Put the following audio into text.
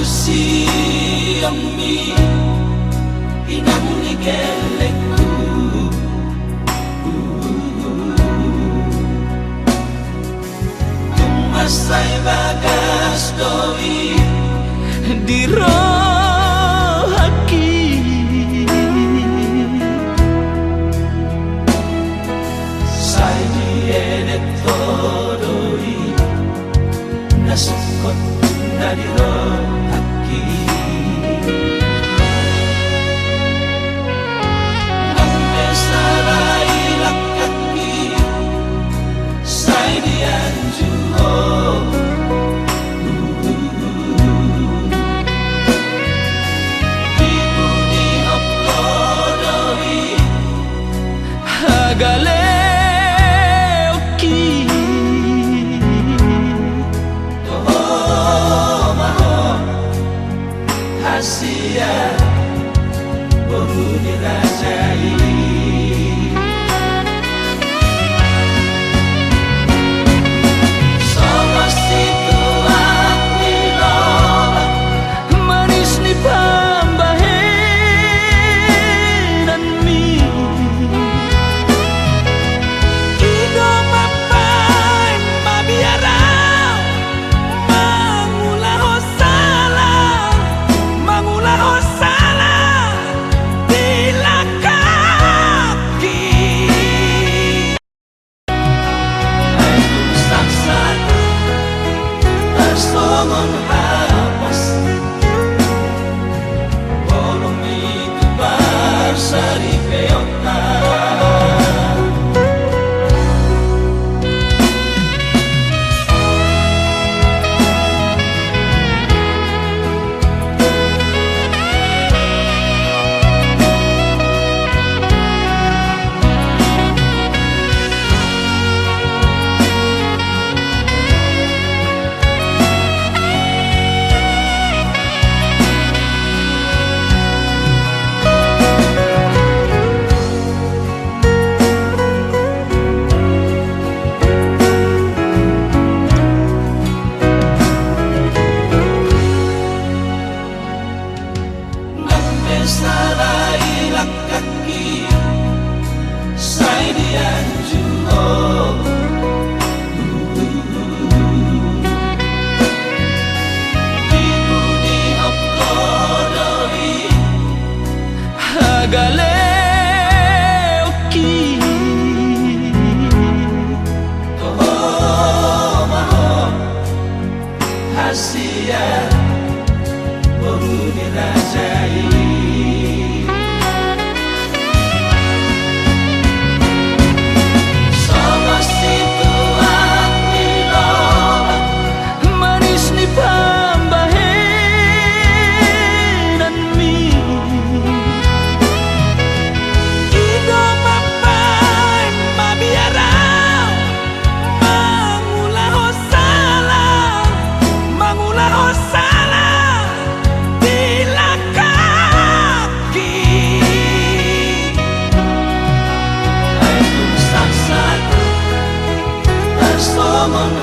siyami inang igelekku tumasay bagas doi dirohaki say dienet todoi nasukot na dirohaki nang besaray lakaki say dianjuho Galeoki Toho maho Hasia Baru dirajai Sama situ aku lobat manis ni pambahenan mi Somon hapas Bolong itu bersari peota Sarai lakaki say dianjuho Dibudi opkodoi Galeoki Toho maho Hasia Baru dirajai Somon